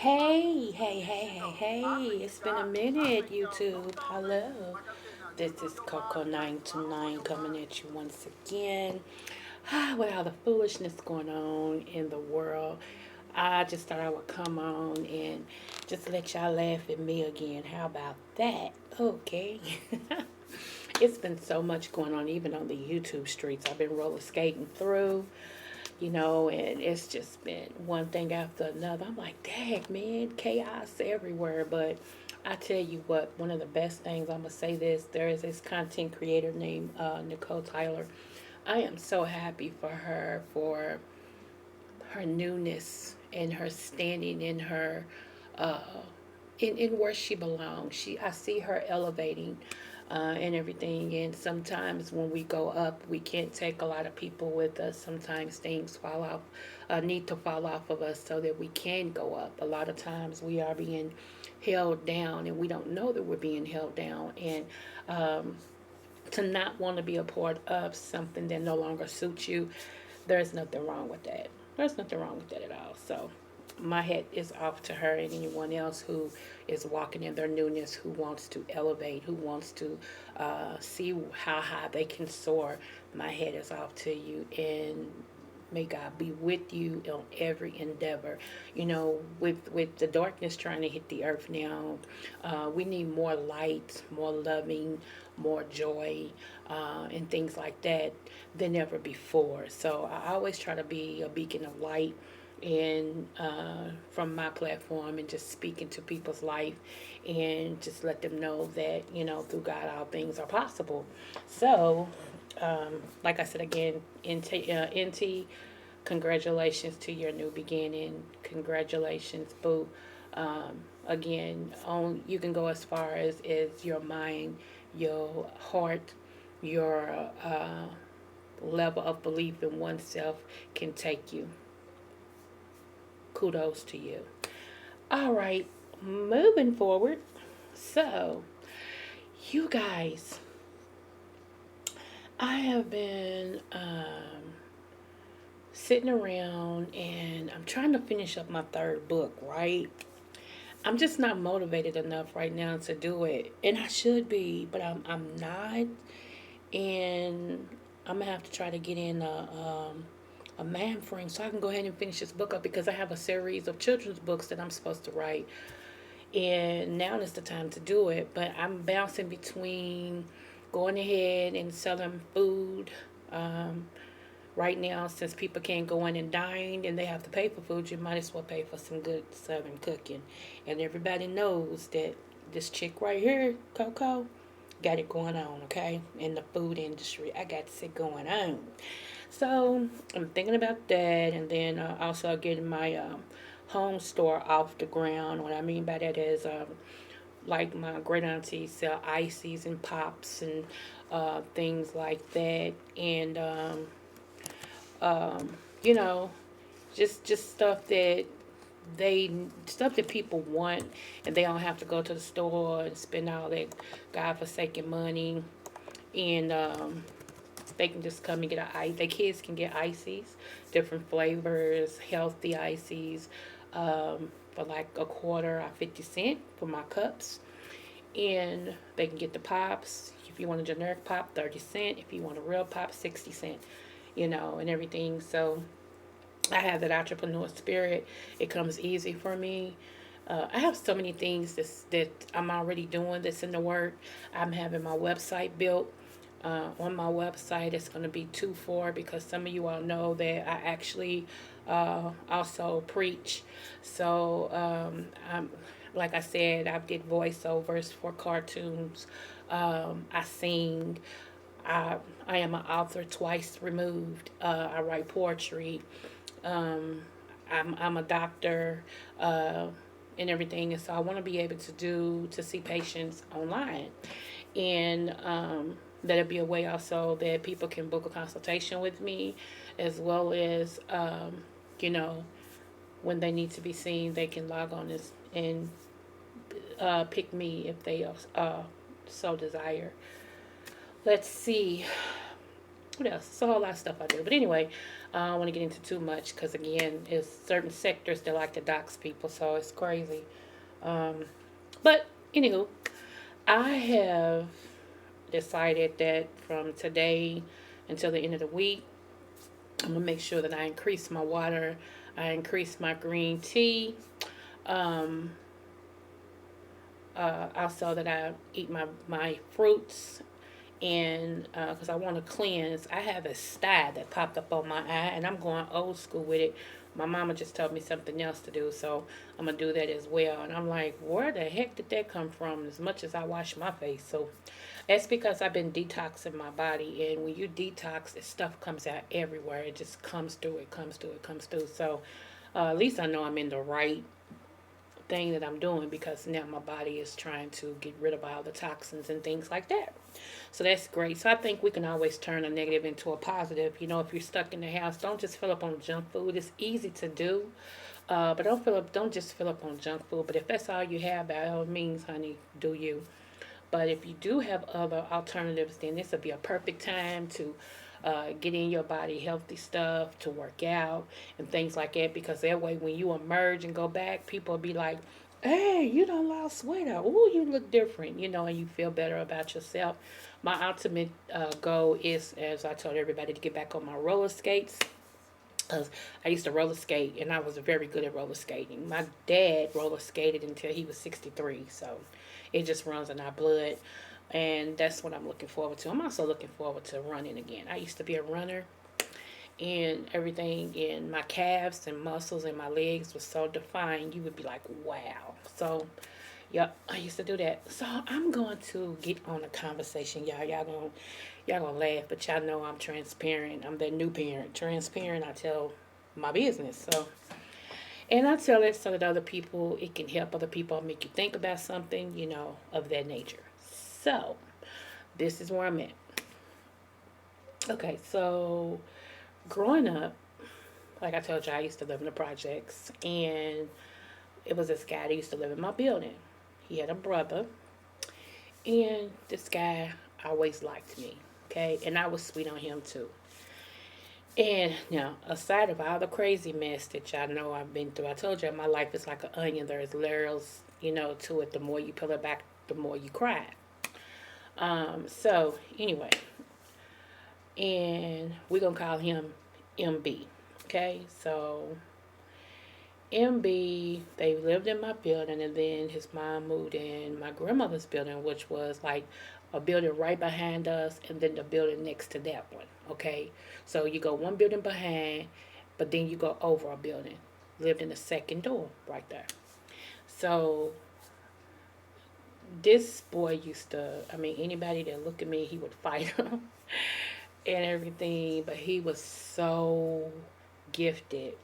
Hey, hey, hey, hey, hey. It's been a minute, YouTube. Hello. This is Coco929 coming at you once again. With all the foolishness going on in the world, I just thought I would come on and just let y'all laugh at me again. How about that? Okay. It's been so much going on, even on the YouTube streets. I've been roller skating through, and it's just been one thing after another. I'm like, dang, man, chaos everywhere. But I tell you what, one of the best things, I'm going to say this, there is this content creator named Nicole Tyler. I am so happy for her, for her newness and her standing in her uh, in where she belongs. I see her elevating and everything. And sometimes when we go up, we can't take a lot of people with us. Sometimes things fall off, need to fall off of us so that we can go up. A lot of times we are being held down and we don't know that we're being held down. And to not want to be a part of something that no longer suits you, there's nothing wrong with that. There's nothing wrong with that at all. So my hat is off to her and anyone else who is walking in their newness, who wants to elevate, who wants to see how high they can soar. My hat is off to you, and may God be with you on every endeavor. With the darkness trying to hit the earth now, we need more light, more loving, more joy, and things like that than ever before. So I always try to be a beacon of light and from my platform, and just speaking to people's life and just let them know that through God all things are possible. So like I said again, NT, congratulations to your new beginning. Congratulations, boo. Again, you can go as far as your mind, your heart, your level of belief in oneself can take you. Kudos to you. All right, moving forward. So, you guys, I have been sitting around and I'm trying to finish up my third book, right? I'm just not motivated enough right now to do it. And I should be, but I'm not. And I'm going to have to try to get in a man frame so I can go ahead and finish this book up, because I have a series of children's books that I'm supposed to write. And now is the time to do it. But I'm bouncing between going ahead and selling food. Right now, since people can't go in and dine and they have to pay for food, you might as well pay for some good southern cooking. And everybody knows that this chick right here, Coco, got it going on, okay? In the food industry, I got it going on. So I'm thinking about that, and then also getting my home store off the ground. What I mean by that is, like my great auntie sell ices and pops and things like that, and um, you know, just they stuff that people want, and they don't have to go to the store and spend all that godforsaken money, and they can just come and get a ice. Their kids can get ices, different flavors, healthy ices, for like a quarter or 50 cent for my cups, and they can get the pops. If you want a generic pop, 30 cent. If you want a real pop, 60 cent. And everything. So I have that entrepreneur spirit. It comes easy for me. I have so many things that I'm already doing that's in the work. I'm having my website built. On my website, it's going to be 2-4, because some of you all know that I actually also preach. So I'm like I said, I did voiceovers for cartoons. I sing. I I am an author twice removed. I write poetry. Um, I'm a doctor, and everything, and so I want to be able to see patients online, and that'll be a way also that people can book a consultation with me, as well as you know when they need to be seen, they can log on this and pick me if they so desire. Let's see. what else? It's a whole lot of stuff I do. But anyway, I don't want to get into too much because, again, it's certain sectors that like to dox people, so it's crazy. Um, but, anywho, I have decided that from today until the end of the week, I'm going to make sure that I increase my water, I increase my green tea. Um, also, that I eat my fruits and because I want to cleanse. I have a sty that popped up on my eye, and I'm going old school with it. My mama just told me something else to do, so I'm gonna do that as well. And I'm like, where the heck did that come from? As much as I wash my face, so that's because I've been detoxing my body, and when you detox, the stuff comes out everywhere. It just comes through. It comes through. It comes through. So at least I know I'm in the right thing that I'm doing because now my body is trying to get rid of all the toxins and things like that. So that's great. So I think we can always turn a negative into a positive. You know, if you're stuck in the house, don't just fill up on junk food. It's easy to do, but don't just fill up on junk food. But if that's all you have, by all means, honey, do you. But if you do have other alternatives, then this will be a perfect time to get in your body healthy stuff, to work out and things like that. Because that way, when you emerge and go back, people will be like, "Hey, you done lost weight. Oh, you look different," and you feel better about yourself. My ultimate goal is, as I told everybody, to get back on my roller skates. Because I used to roller skate and I was very good at roller skating. My dad roller skated until he was 63, so it just runs in our blood. And that's what I'm looking forward to. I'm also looking forward to running again. I used to be a runner, and everything in my calves and muscles and my legs was so defined, you would be like, wow. So, yep, I used to do that. So I'm going to get on a conversation, y'all. Y'all gonna laugh, but y'all know I'm transparent. I'm that new parent. Transparent, I tell my business. So, and I tell it so that other people, it can help other people, make you think about something, of that nature. So, this is where I'm at. Okay, so growing up, like I told you, I used to live in the projects, and it was this guy that used to live in my building. He had a brother, and this guy always liked me, okay? And I was sweet on him too. And now, aside of all the crazy mess that y'all know I've been through, I told you my life is like an onion. There's layers, to it. The more you peel it back, the more you cry. So anyway, and we're gonna call him MB. Okay, so MB, they lived in my building, and then his mom moved in my grandmother's building, which was like a building right behind us, and then the building next to that one. Okay, so you go one building behind, but then you go over a building. Lived in the second door right there. So this boy used to, I mean, anybody that looked at me, he would fight him and everything, but he was so gifted.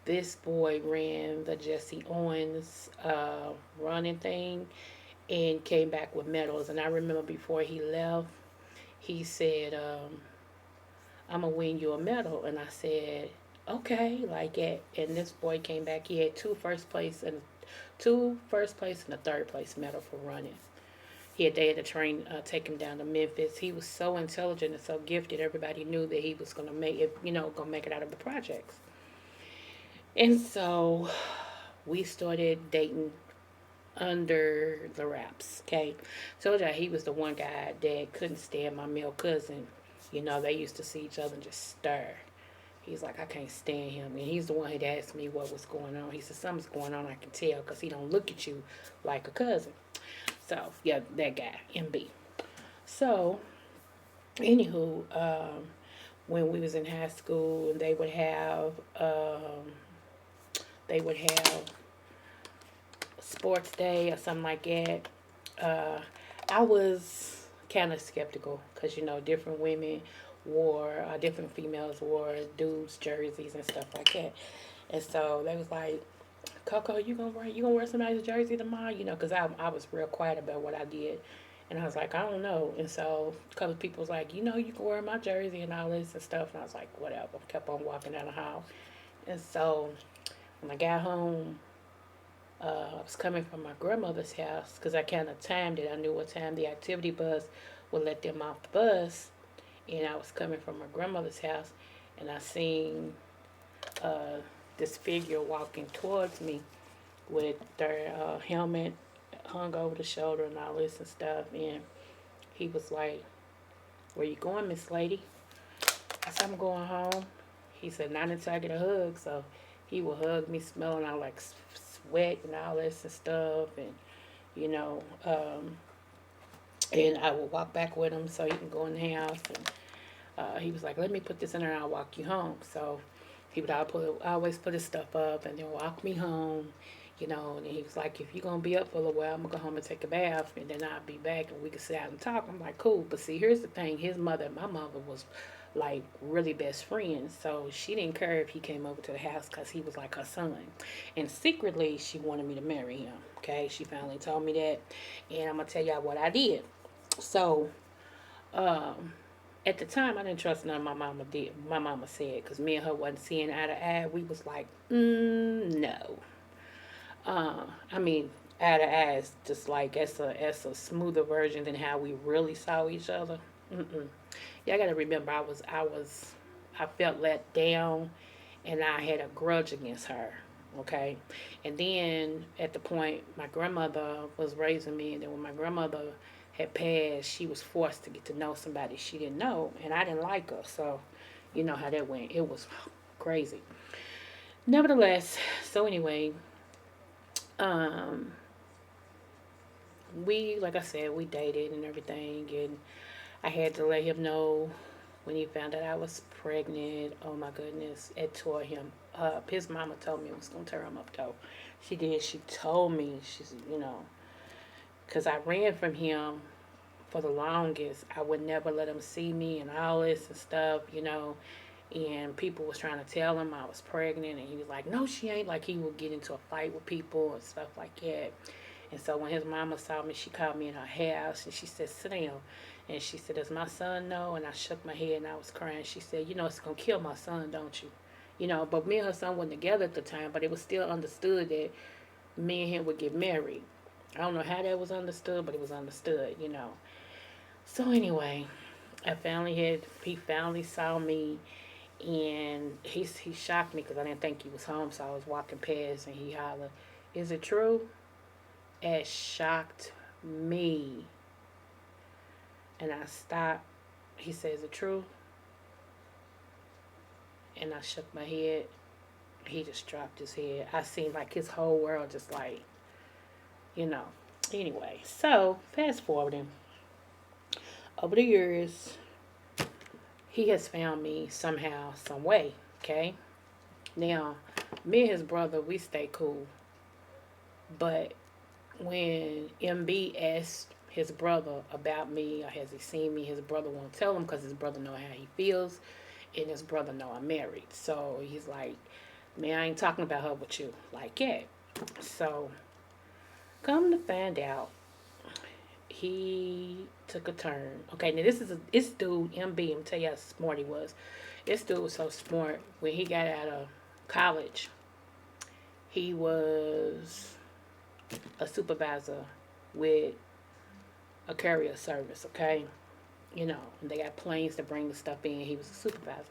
This boy ran the Jesse Owens running thing and came back with medals. And I remember before he left, he said, I'm going to win you a medal. And I said, okay, like it. And this boy came back. He had two first place and a third place medal for running. They had to train, take him down to Memphis. He was so intelligent and so gifted. Everybody knew that he was going to make it, going to make it out of the projects. And so we started dating under the wraps, okay? Told you he was the one guy that couldn't stand my male cousin. They used to see each other and just stare. He's like, I can't stand him. And he's the one who'd asked me what was going on. He said, something's going on, I can tell, because he don't look at you like a cousin. So, yeah, that guy, MB. So, anywho, when we was in high school, and they would have sports day or something like that. I was kind of skeptical because different women different females wore dudes jerseys and stuff like that, and so they was like, Coco, you gonna wear somebody's jersey tomorrow? Because I was real quiet about what I did, and I was like, I don't know, and so a couple of people was like, you can wear my jersey and all this and stuff, and I was like, whatever. Kept on walking down the hall, and so when I got home, I was coming from my grandmother's house because I kind of timed it. I knew what time the activity bus would let them off the bus. and I was coming from my grandmother's house, and I seen uh, this figure walking towards me with their helmet hung over the shoulder and all this and stuff. And he was like, "Where you going, Miss Lady?" I said, "I'm going home." He said, "Not until I get a hug." So he would hug me, smelling all like sweat and all this and stuff. And, you know, and I would walk back with him so he can go in the house. And he was like, "Let me put this in there and I'll walk you home." So he would always put his stuff up and then walk me home, you know. And he was like, "If you're going to be up for a little while, I'm going to go home and take a bath and then I'll be back and we can sit out and talk." I'm like, "Cool." But see, here's the thing. His mother and my mother was like really best friends. So she didn't care if he came over to the house because he was like her son. And secretly, she wanted me to marry him. Okay. She finally told me that. And I'm going to tell y'all what I did. So, um, at the time, I didn't trust none of my mama said, because me and her wasn't seeing eye to eye. We was like, no. I mean, eye to eye is just like as a smoother version than how we really saw each other. Mm-mm. Y'all gotta remember, I felt let down, and I had a grudge against her. Okay, and then at the point my grandmother was raising me, and then when my grandmother had passed, she was forced to get to know somebody she didn't know, and I didn't like her, so you know how that went. It was crazy. Nevertheless, so anyway, um, we, like I said, we dated and everything, and I had to let him know when he found out I was pregnant. Oh my goodness, it tore him up. His mama told me it was gonna tear him up though. She did. She told me, she's, you know, because I ran from him for the longest. I would never let him see me and all this and stuff, you know. And people was trying to tell him I was pregnant, and he was like, "No, she ain't." Like he would get into a fight with people and stuff like that. And so when his mama saw me, she called me in her house and she said, "Sit down." And she said, "Does my son know?" And I shook my head and I was crying. She said, "You know, it's going to kill my son, don't you?" You know, but me and her son weren't together at the time, but it was still understood that me and him would get married. I don't know how that was understood, but it was understood, you know. So anyway, he finally saw me, and he shocked me because I didn't think he was home. So I was walking past and he hollered, "Is it true?" It shocked me. And I stopped. He says, "Is it true?" And I shook my head. He just dropped his head. I seen like his whole world just like, you know. Anyway, so fast forwarding. Over the years, he has found me somehow, some way. Okay. Now, me and his brother, we stay cool. But when MB asked his brother about me or has he seen me, his brother won't tell him because his brother know how he feels, and his brother know I'm married. So he's like, "Man, I ain't talking about her with you." Like, yeah. So come to find out, he took a turn. Okay, now this dude MB. I'm tell you how smart he was. This dude was so smart. When he got out of college, he was a supervisor with a courier service. Okay, you know, and they got planes to bring the stuff in. He was a supervisor.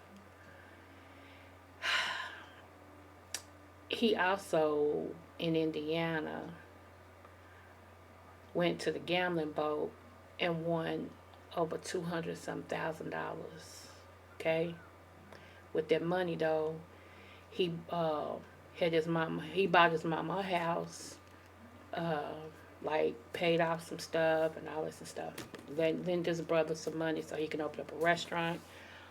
He also in Indiana went to the gambling boat and won over 200 some $1,000. Okay, with that money though, he had his mama. He bought his mama a house. Uh, like paid off some stuff and all this and stuff. Lent his brother some money so he can open up a restaurant.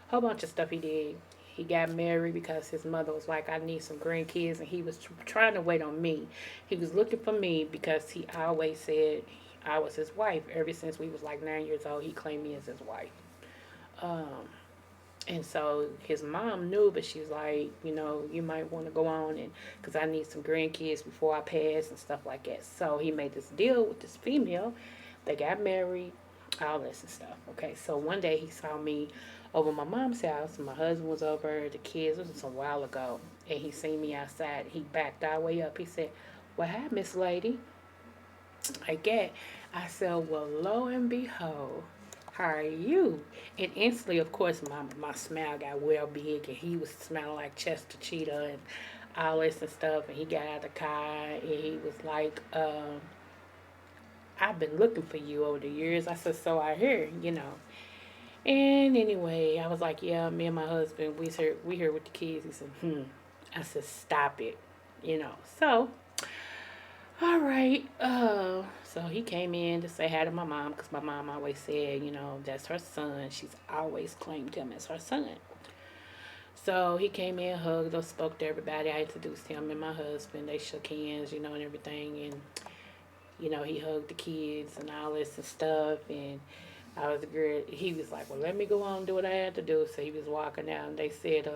Whole bunch of stuff he did. He got married because his mother was like, "I need some grandkids," and he was trying to wait on me. He was looking for me because he always said I was his wife. Ever since we was like 9 years old, he claimed me as his wife. Um, and so his mom knew, but she was like, "You know, you might want to go on and because I need some grandkids before I pass and stuff like that." So he made this deal with this female. They got married, all this and stuff. Okay, so one day he saw me over my mom's house. My husband was over, the kids. This was a while ago, and he seen me outside. He backed our way up. He said, "Well, hi, Miss Lady." Like that. I said, "Well, lo and behold." How are you? And instantly, of course, my smile got real big, and he was smelling like Chester Cheetah and all this and stuff. And he got out of the car, and he was like, "I've been looking for you over the years." I said, "So I hear, you know." And anyway, I was like, "Yeah, me and my husband, we here with the kids." He said, "Hmm." I said, "Stop it," you know. So all right. So he came in to say hi to my mom because my mom always said, you know, that's her son. She's always claimed him as her son. So he came in, hugged us, spoke to everybody. I introduced him and my husband. They shook hands, you know, and everything. And, you know, he hugged the kids and all this and stuff. And I was good. He was like, well, let me go on and do what I had to do. So he was walking out and they said,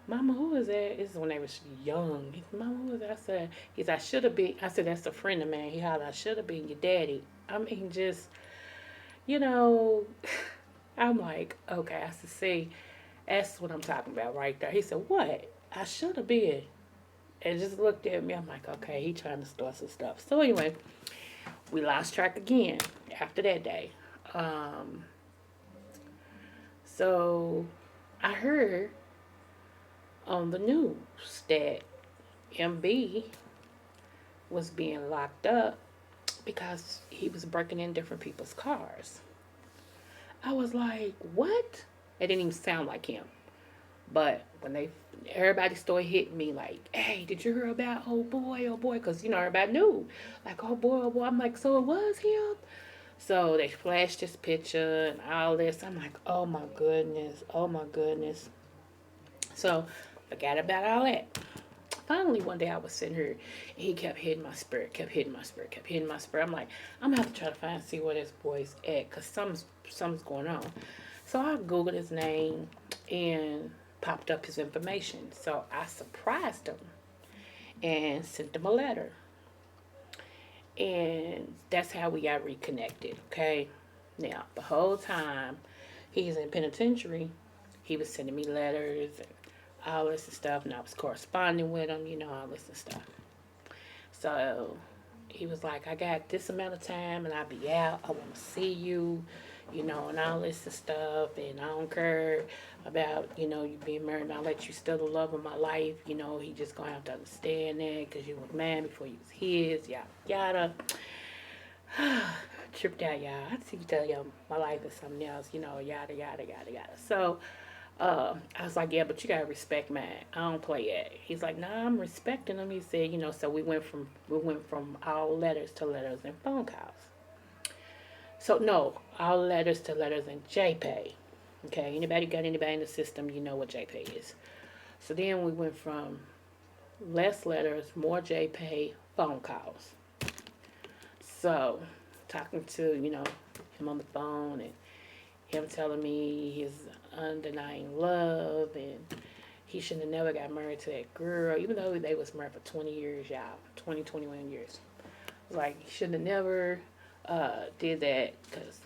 Mama, who is that? This is when they was young. He said, Mama, who is that? He said, I should have been. I said, that's a friend of mine. He hollered, I should have been your daddy. I mean, just, you know, I'm like, okay. I said, see, that's what I'm talking about right there. He said, what? I should have been. And just looked at me. I'm like, okay, he trying to start some stuff. So anyway, we lost track again after that day. Um, so I heard on the news that MB was being locked up because he was breaking in different people's cars. I was like, what? It didn't even sound like him. But when everybody started hitting me like, hey, did you hear about oh boy, because you know everybody knew, like oh boy. I'm like, so it was him. So they flashed his picture and all this. I'm like, oh my goodness. So forgot about all that. Finally, one day I was sitting here, and he kept hitting my spirit, kept hitting my spirit, kept hitting my spirit. I'm like, I'm gonna have to try to see where this boy's at, cause something's going on. So I googled his name and popped up his information. So I surprised him and sent him a letter, and that's how we got reconnected. Okay, now the whole time he's in penitentiary, he was sending me letters and all this and stuff, and I was corresponding with him, you know, all this and stuff. So he was like, I got this amount of time and I'll be out. I want to see you, you know, and all this and stuff. And I don't care about, you know, you being married. I'll let you still the love of my life. You know, he just going to have to understand that because you was mine before you was his, yada, yada. Tripped out, y'all. I see you tell y'all my life is something else, you know, yada, yada, yada, yada. So, I was like, yeah, but you gotta respect mine. I don't play it. He's like, nah, I'm respecting him. He said, you know, so we went from all letters to letters and phone calls. So no, all letters to letters and JPay. Okay, anybody got anybody in the system, you know what JPay is. So then we went from less letters, more JPay, phone calls. So talking to, you know, him on the phone and him telling me his undenying love and he shouldn't have never got married to that girl, even though they was married for 20 years, y'all. 21 years. Like, he shouldn't have never did that because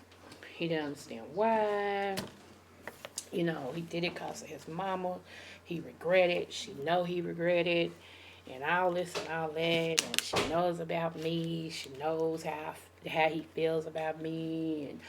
he didn't understand why. You know, he did it because of his mama. He regretted. She know he regretted. And all this and all that. And she knows about me. She knows how he feels about me. And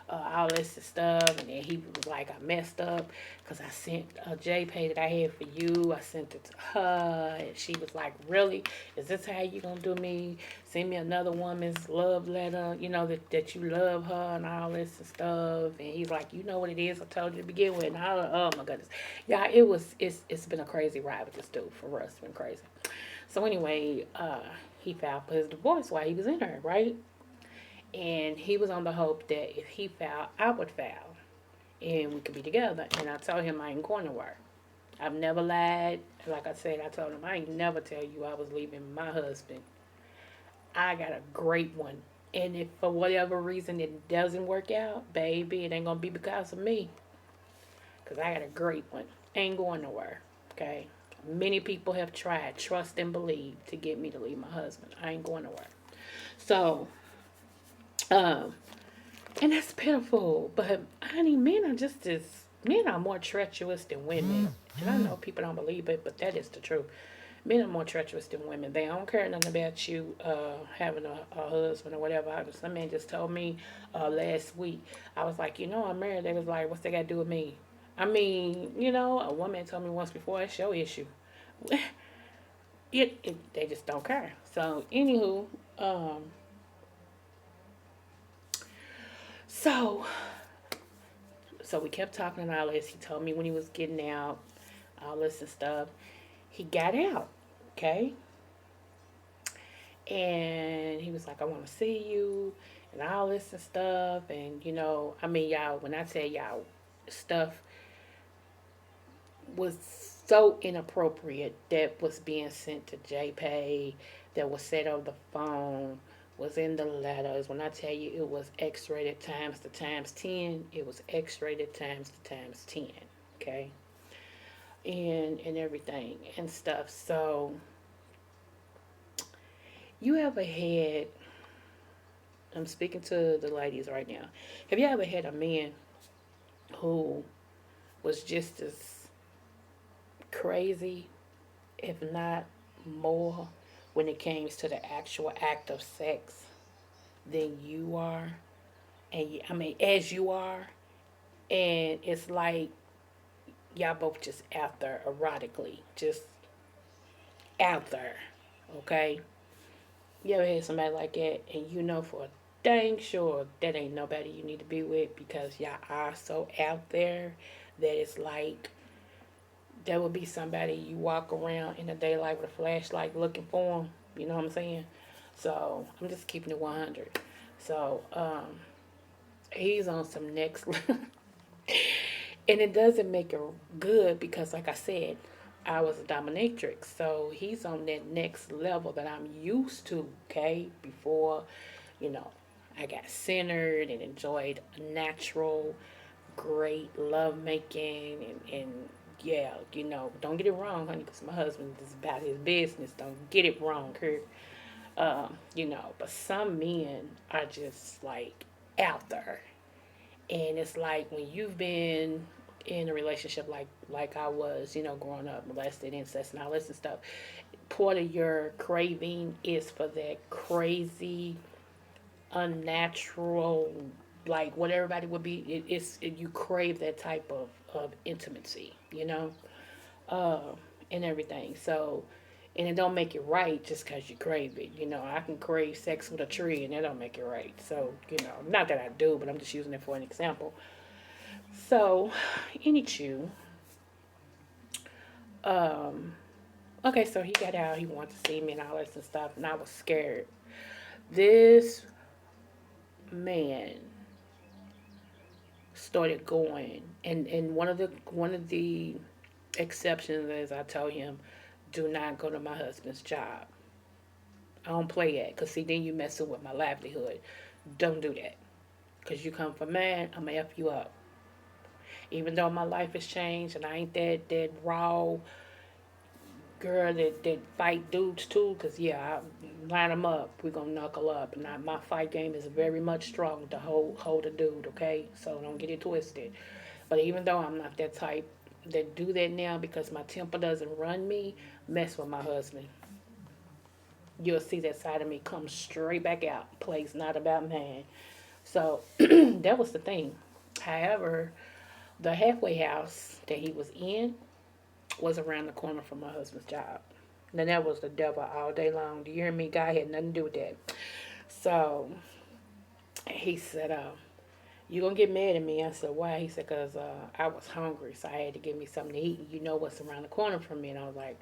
all this stuff. And then he was like, I messed up because I sent a JPay that I had for you. I sent it to her. And she was like, really? Is this how you going to do me? Send me another woman's love letter, you know, that you love her and all this and stuff. And he's like, you know what it is? I told you to begin with. And oh my goodness. Yeah, it's been a crazy ride with this dude. For us, it's been crazy. So anyway, he filed for his divorce while he was in her, right? And he was on the hope that if he filed, I would file, and we could be together. And I told him I ain't going nowhere. I've never lied. Like I said, I told him I ain't never tell you I was leaving my husband. I got a great one. And if for whatever reason it doesn't work out, baby, it ain't going to be because of me. Because I got a great one. Ain't going nowhere. Okay? Many people have tried, trust and believe, to get me to leave my husband. I ain't going nowhere. So, um, and that's pitiful. But honey, men are more treacherous than women. And I know people don't believe it, but that is the truth. Men are more treacherous than women. They don't care nothing about you having a husband or whatever. Some man just told me last week. I was like, I'm married. They was like, what's that got to do with me? I mean, a woman told me once before, it's your issue. They just don't care. So, anywho, um, so so we kept talking and all this. He told me when he was getting out, all this and stuff. He got out, okay? And he was like, I want to see you and all this and stuff. And, I mean, y'all, when I tell y'all, stuff was so inappropriate that was being sent to JPay, that was said over the phone, was in the letters. When I tell you it was X-rated times the times 10, it was X-rated times the times 10, okay? And everything and stuff. So, you ever had, I'm speaking to the ladies right now. Have you ever had a man who was just as crazy, if not more, when it came to the actual act of sex than you are? And I mean, as you are, and it's like y'all both just out there erotically, just out there, okay? You ever had somebody like that, and you know for a dang sure that ain't nobody you need to be with because y'all are so out there that it's like that would be somebody you walk around in the daylight with a flashlight looking for them. You know what I'm saying? So I'm just keeping it 100. So he's on some next level. And it doesn't make it good because, like I said, I was a dominatrix. So he's on that next level that I'm used to, okay? Before, you know, I got centered and enjoyed natural, great love making. And yeah, don't get it wrong, honey, because my husband is about his business. Don't get it wrong, Kurt. But some men are just like out there, and it's like when you've been in a relationship like I was, growing up, molested, incest, and all this and stuff. Part of your craving is for that crazy, unnatural, like what everybody would be. You crave that type of intimacy, uh, and everything. So, and it don't make it right just because you crave it. I can crave sex with a tree, and that don't make it right. So, not that I do, but I'm just using it for an example. So, any chew. Um, okay, so he got out. He wanted to see me and all this and stuff, and I was scared. This man started going, and one of the exceptions is I told him, do not go to my husband's job. I don't play that, cause see then you messing with my livelihood. Don't do that, cause you come for mine, I'ma f you up. Even though my life has changed and I ain't that raw girl that fight dudes too, cause yeah, I line them up. We gonna knuckle up, and my fight game is very much strong to hold a dude. Okay, so don't get it twisted. But even though I'm not that type that do that now because my temper doesn't run me, mess with my husband. You'll see that side of me come straight back out. Plays not about man. So that was the thing. However, the halfway house that he was in was around the corner from my husband's job. Now that was the devil all day long. Do you hear me? God had nothing to do with that. So he said, you gonna get mad at me? I said, why? He said, cause I was hungry, so I had to get me something to eat. You know what's around the corner from me? And I was like,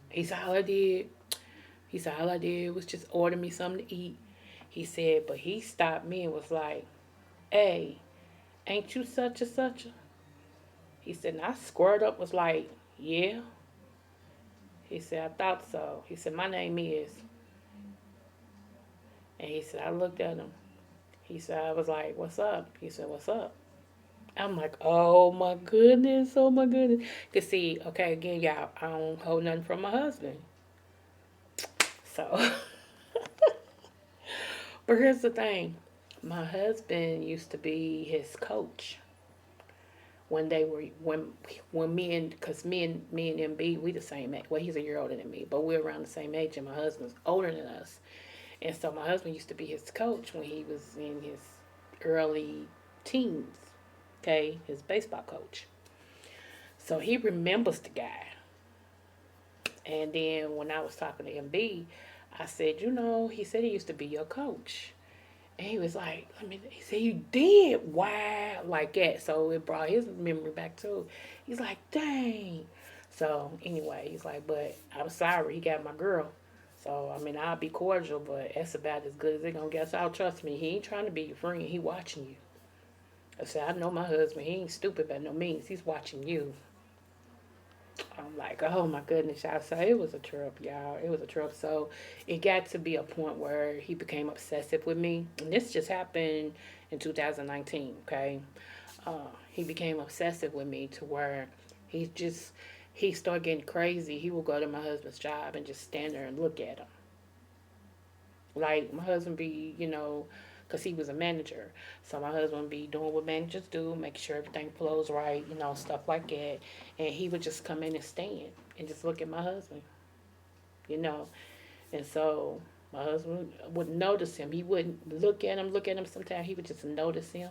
he said, all I did was just order me something to eat. He said, but he stopped me and was like, hey, ain't you such and such a? He said, and I squared up, was like, yeah. He said, I thought so. He said, my name is. And he said, I looked at him. He said, I was like, what's up? He said, what's up? I'm like, oh my goodness, oh my goodness. Cause see, okay, again, y'all, I don't hold nothing from my husband. So, but here's the thing. My husband used to be his coach when they were when me and MB, we the same age. Well, he's a year older than me, but we're around the same age, and my husband's older than us. And so my husband used to be his coach when he was in his early teens. Okay, his baseball coach. So he remembers the guy. And then when I was talking to MB, I said, he said he used to be your coach. And he was like, he said, you did? Wow. Like that. So it brought his memory back too. He's like, dang. So anyway, he's like, but I'm sorry, he got my girl. So, I'll be cordial, but that's about as good as it gonna get. So, trust me, he ain't trying to be your friend. He watching you. I said, I know my husband. He ain't stupid by no means. He's watching you. I'm like, oh my goodness, y'all. So it was a trip, y'all. It was a trip. So it got to be a point where he became obsessive with me. And this just happened in 2019, okay? He became obsessive with me to where he started getting crazy. He would go to my husband's job and just stand there and look at him. Like, my husband be, because he was a manager. So my husband be doing what managers do, making sure everything flows right, stuff like that. And he would just come in and stand and just look at my husband, you know. And so my husband would notice him. He wouldn't look at him sometimes. He would just notice him,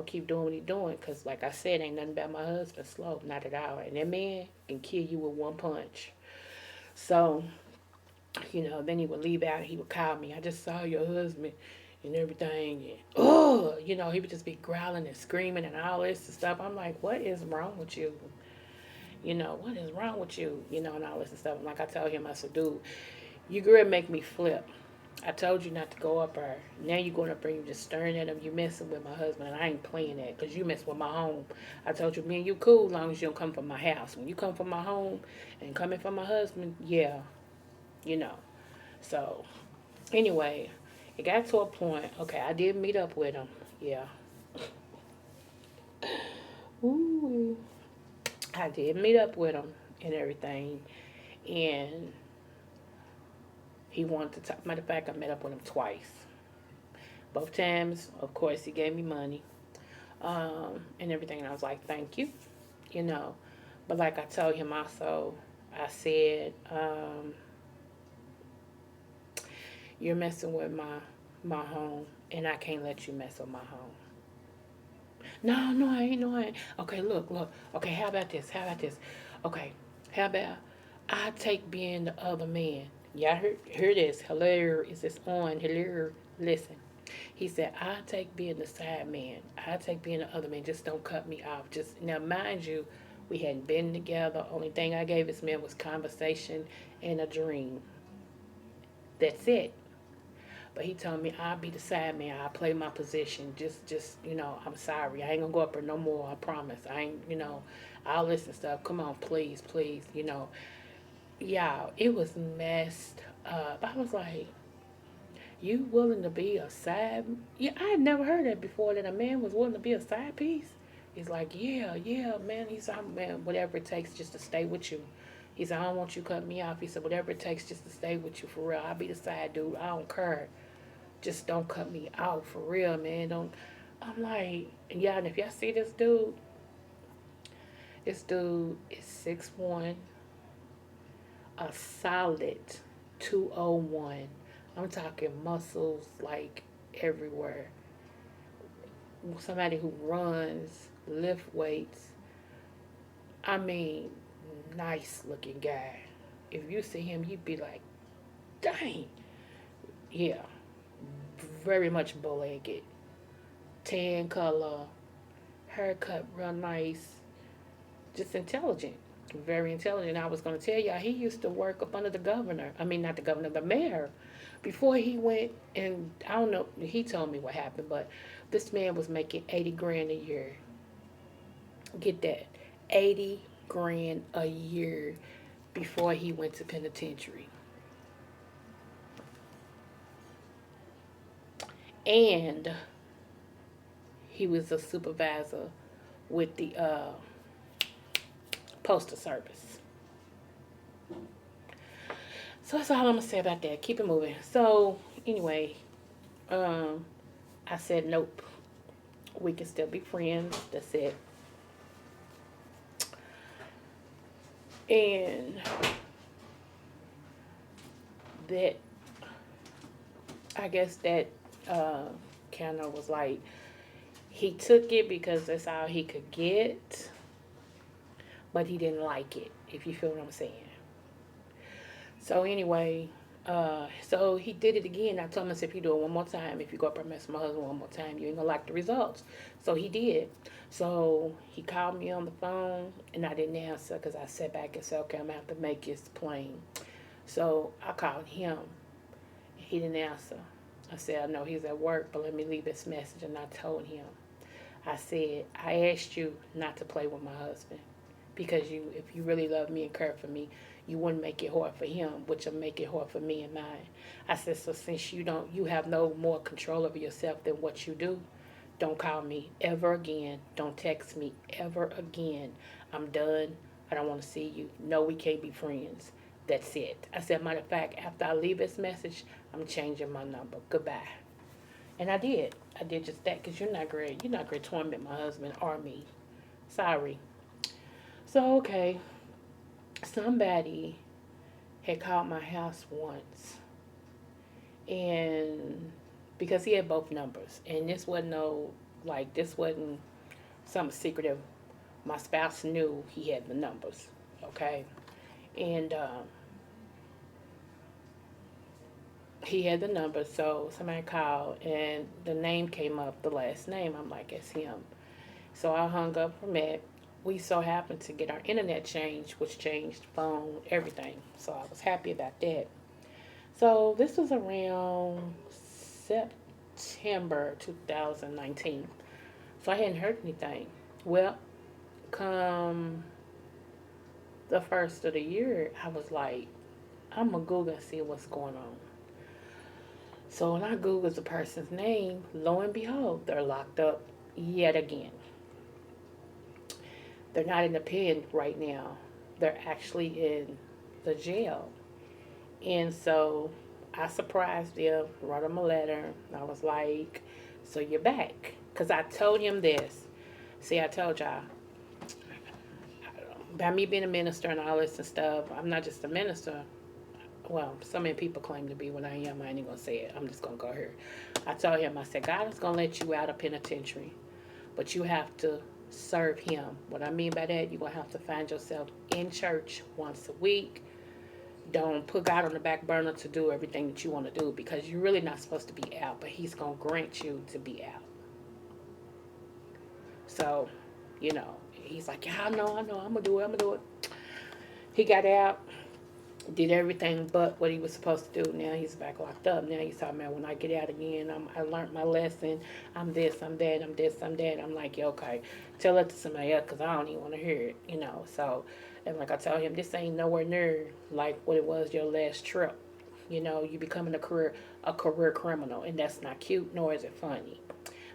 keep doing what he doing. Because, like I said, ain't nothing about my husband slow, not at all. And that man can kill you with one punch. So, then he would leave out and he would call me. I just saw your husband and everything. And, he would just be growling and screaming and all this and stuff. I'm like, what is wrong with you? What is wrong with you? And all this and stuff. And like I told him, I said, dude, you girl make me flip. I told you not to go up there. Now you're going up there and you're just staring at him. You messing with my husband, and I ain't playing that because you mess with my home. I told you, me and you cool as long as you don't come from my house. When you come from my home and coming from my husband, yeah, you know. So, anyway, it got to a point. Okay, I did meet up with him. Yeah. Ooh. I did meet up with him and everything. And he wanted to talk. Matter of fact, I met up with him twice. Both times, of course, he gave me money and everything. And I was like, thank you, you know. But like I told him also, I said, you're messing with my home, and I can't let you mess with my home. No, no, I ain't. No, I ain't. Okay, look. Okay, how about this? How about this? Okay, how about I take being the other man? Y'all hear this? Hello, is this on? Hello, listen. He said, I take being the side man. I take being the other man. Just don't cut me off. Just now, mind you, we hadn't been together. Only thing I gave this man was conversation and a dream. That's it. But he told me I'll be the side man. I'll play my position. Just I'm sorry. I ain't gonna go up there no more. I promise. I ain't, I'll listen stuff. Come on, please. Y'all, it was messed up. I was like, you willing to be a side? Yeah, I had never heard that before. That a man was willing to be a side piece. He's like, yeah, man. He said, man, whatever it takes just to stay with you. He said, I don't want you to cut me off. He said, whatever it takes just to stay with you for real. I'll be the side dude. I don't care. Just don't cut me out for real, man. Don't. I'm like, yeah. And if y'all see this dude is 6'1", a solid 201. I'm talking muscles like everywhere. Somebody who runs, lift weights. I mean, nice looking guy. If you see him, you'd be like, dang. Yeah, very much bow-legged. Tan color, haircut real nice. Just intelligent. Very intelligent. I was going to tell y'all, he used to work up under the governor. I mean, not the governor, the mayor. Before he went, and I don't know, he told me what happened, but this man was making 80 grand a year. Get that. 80 grand a year before he went to penitentiary. And he was a supervisor with the postal service. So that's all I'm gonna say about that. Keep it moving. So anyway, I said nope. We can still be friends. That's it. And that, I guess that uh, kind of was like, he took it because that's all he could get, but he didn't like it, if you feel what I'm saying. So anyway, so he did it again. I told him, I said, if you do it one more time, if you go up and mess with my husband one more time, you ain't gonna like the results. So he did. So he called me on the phone, and I didn't answer because I sat back and said, okay, I'm gonna have to make this plain. So I called him. He didn't answer. I said, I know he's at work, but let me leave this message. And I told him, I said, I asked you not to play with my husband because if you really love me and care for me, you wouldn't make it hard for him, which will make it hard for me and mine. I said, so since you have no more control over yourself than what you do, don't call me ever again. Don't text me ever again. I'm done. I don't want to see you. No, we can't be friends. That's it. I said, matter of fact, after I leave this message, I'm changing my number. Goodbye. And I did. I did just that because you're not great. You're not great to torment my husband or me. Sorry. So, okay. Somebody had called my house once. And because he had both numbers. And this wasn't this wasn't something secretive. My spouse knew he had the numbers. Okay. And he had the number, so somebody called and the name came up, the last name. I'm like, it's him. So I hung up from it. We so happened to get our internet changed, which changed phone, everything. So I was happy about that. So this was around September 2019. So I hadn't heard anything. Well, come the first of the year, I was like, I'm going to Google and see what's going on. So when I Googled the person's name, lo and behold, they're locked up yet again. They're not in the pen right now. They're actually in the jail. And so I surprised them, wrote them a letter. I was like, so you're back. Because I told him this. See, I told y'all, by me being a minister and all this and stuff, I'm not just a minister. Well, so many people claim to be when I am. I ain't gonna say it. I'm just gonna go here. I told him, I said, God is gonna let you out of penitentiary, but you have to serve him. What I mean by that, you're gonna have to find yourself in church once a week. Don't put God on the back burner to do everything that you want to do because you're really not supposed to be out, but he's gonna grant you to be out. So, he's like, yeah, I know, I'm gonna do it. He got out, did everything but what he was supposed to do. Now he's back locked up. Now he's talking about when I get out again, I learned my lesson. I'm this, I'm that, I'm this, I'm that. I'm like, yeah, okay, tell that to somebody else because I don't even want to hear it. So, and like I told him, this ain't nowhere near like what it was your last trip. You becoming a career criminal, and that's not cute, nor is it funny.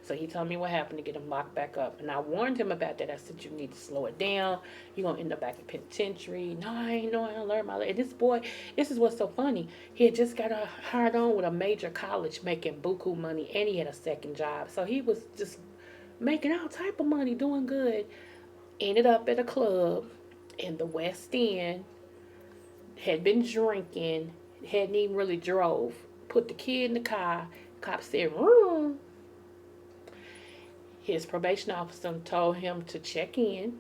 So he told me what happened to get him locked back up. And I warned him about that. I said, you need to slow it down. You're going to end up back in penitentiary. No, I ain't know. I learned my lesson. And this boy, this is what's so funny. He had just got hired on with a major college making buku money, and he had a second job. So he was just making all type of money, doing good. Ended up at a club in the West End, had been drinking, hadn't even really drove. Put the kid in the car. Cop said, room. His probation officer told him to check in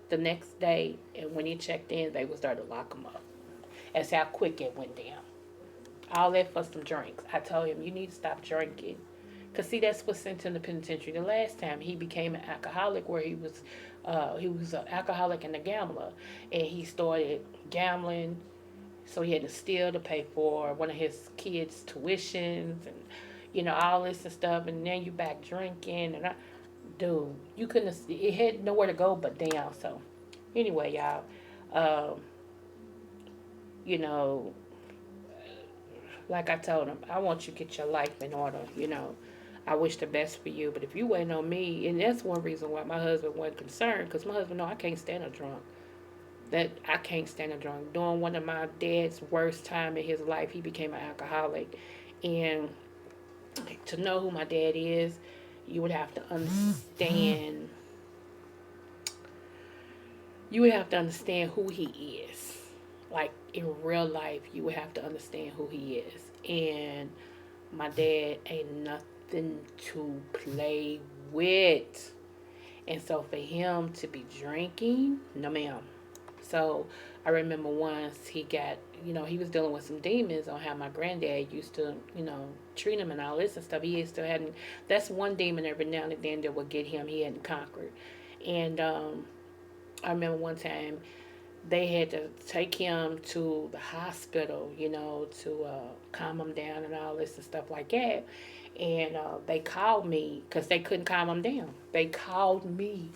the next day, and when he checked in, they was there to lock him up. That's how quick it went down. All that for some drinks. I told him, you need to stop drinking. Because, see, that's what sent him to penitentiary the last time. He became an alcoholic where he was an alcoholic and a gambler. And he started gambling, so he had to steal to pay for one of his kids' tuitions and, all this and stuff. And then you back drinking. And dude, you couldn't have, it had nowhere to go but down. So, anyway, y'all, um, you know, like I told him, I want you to get your life in order. I wish the best for you, but if you waiting on me, and that's one reason why my husband wasn't concerned, because my husband know I can't stand a drunk. That I can't stand a drunk. During one of my dad's worst time in his life, he became an alcoholic, and to know who my dad is, you would have to understand you would have to understand who he is. Like in real life, you would have to understand who he is. And my dad ain't nothing to play with. And so for him to be drinking, no ma'am. So I remember once he got, he was dealing with some demons on how my granddad used to, treat him and all this and stuff. He still hadn't, that's one demon every now and then that would get him. He hadn't conquered. And I remember one time they had to take him to the hospital, to calm him down and all this and stuff like that. And they called me because they couldn't calm him down. They called me.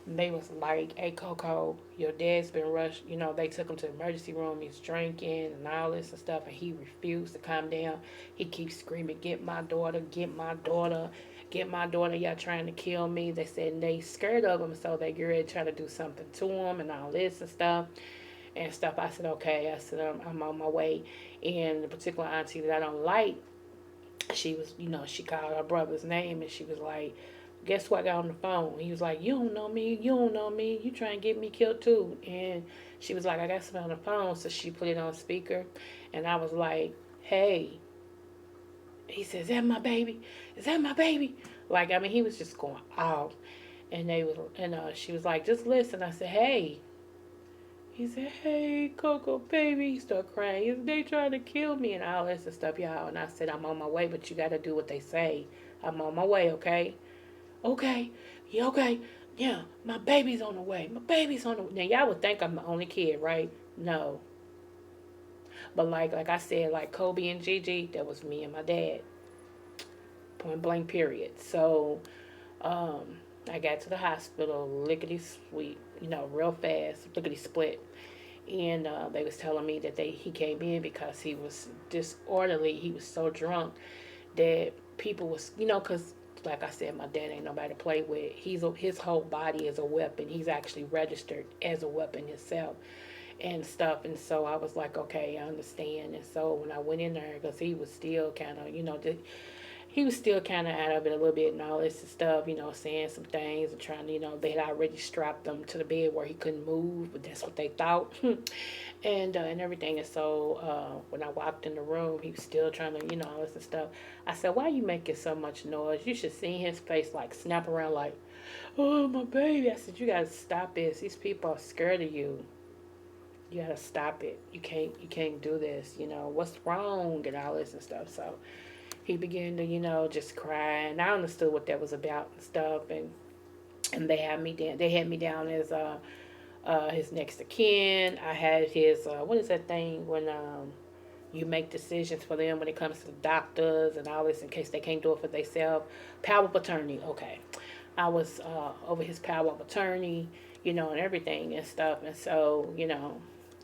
And they was like, "Hey, Coco, your dad's been rushed." They took him to the emergency room. He's drinking and all this and stuff. And he refused to calm down. He keeps screaming, "Get my daughter, get my daughter. Get my daughter, y'all trying to kill me." They said they scared of him, so they get ready to try to do something to him and all this and stuff. I said, okay. I said, I'm on my way. And the particular auntie that I don't like, she was, she called her brother's name and she was like, guess who I got on the phone? He was like, you don't know me. You don't know me. You trying to get me killed too. And she was like, I got somebody on the phone. So she put it on speaker. And I was like, hey. He said, is that my baby? Is that my baby? Like, I mean, he was just going off. She was like, just listen. I said, hey. He said, hey, Coco, baby. He started crying. They trying to kill me and all this and stuff, y'all. And I said, I'm on my way, but you got to do what they say. I'm on my way, okay? Okay. Yeah, okay. Yeah, my baby's on the way. My baby's on the way. Now, y'all would think I'm the only kid, right? No. But like I said, like Kobe and Gigi, that was me and my dad. Point blank, period. So, I got to the hospital, lickety sweet, real fast, lickety split. And they was telling me that he came in because he was disorderly. He was so drunk that people was, because like I said, my dad ain't nobody to play with. His whole body is a weapon. He's actually registered as a weapon himself and stuff. And so I was like, okay, I understand. And so when I went in there, because he was still kind of, he was still kind of out of it a little bit and all this stuff, saying some things and trying to, they had already strapped him to the bed where he couldn't move, but that's what they thought. And everything. And so when I walked in the room, he was still trying to, all this and stuff. I said, why are you making so much noise? You should see his face like snap around like, oh, my baby. I said, you got to stop this. These people are scared of you. You got to stop it. You can't do this. What's wrong and all this and stuff. So he began to, just cry, and I understood what that was about and stuff, and they had me down. They had me down as his next of kin. I had his what is that thing when you make decisions for them when it comes to the doctors and all this in case they can't do it for themselves. Power of attorney. Okay, I was over his power of attorney, and everything and stuff, and so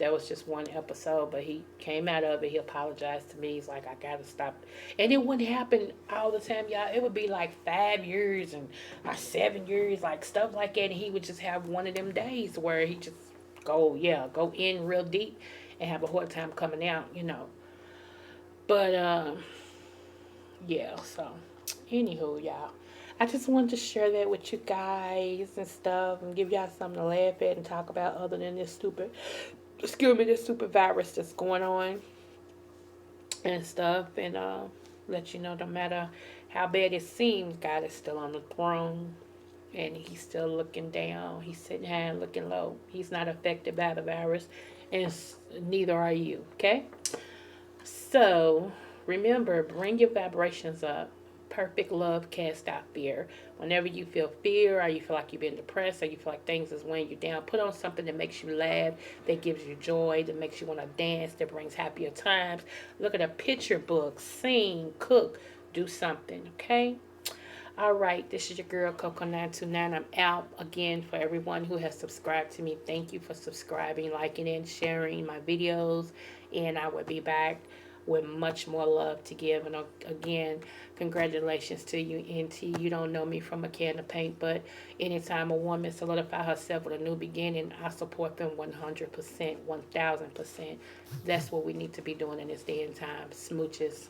that was just one episode, but he came out of it. He apologized to me. He's like, I gotta stop. And it wouldn't happen all the time, y'all. It would be like 5 years and or 7 years, like stuff like that. And he would just have one of them days where he just go in real deep and have a hard time coming out. But yeah, so anywho, y'all. I just wanted to share that with you guys and stuff and give y'all something to laugh at and talk about other than this stupid virus that's going on and stuff, and let you know no matter how bad it seems, God is still on the throne and he's still looking down. He's sitting high and looking low. He's not affected by the virus, and neither are you. Okay, so remember, bring your vibrations up. Perfect love casts out fear. Whenever you feel fear, or you feel like you've been depressed, or you feel like things is weighing you down, put on something that makes you laugh, that gives you joy, that makes you want to dance, that brings happier times. Look at a picture book, sing, cook, do something, okay? All right, this is your girl Coco929. I'm out again. For everyone who has subscribed to me, thank you for subscribing, liking, and sharing my videos. And I will be back with much more love to give. And again, congratulations to you, NT. You don't know me from a can of paint, but anytime a woman solidify herself with a new beginning, I support them 100%, 1000%. That's what we need to be doing in this day and time. Smooches.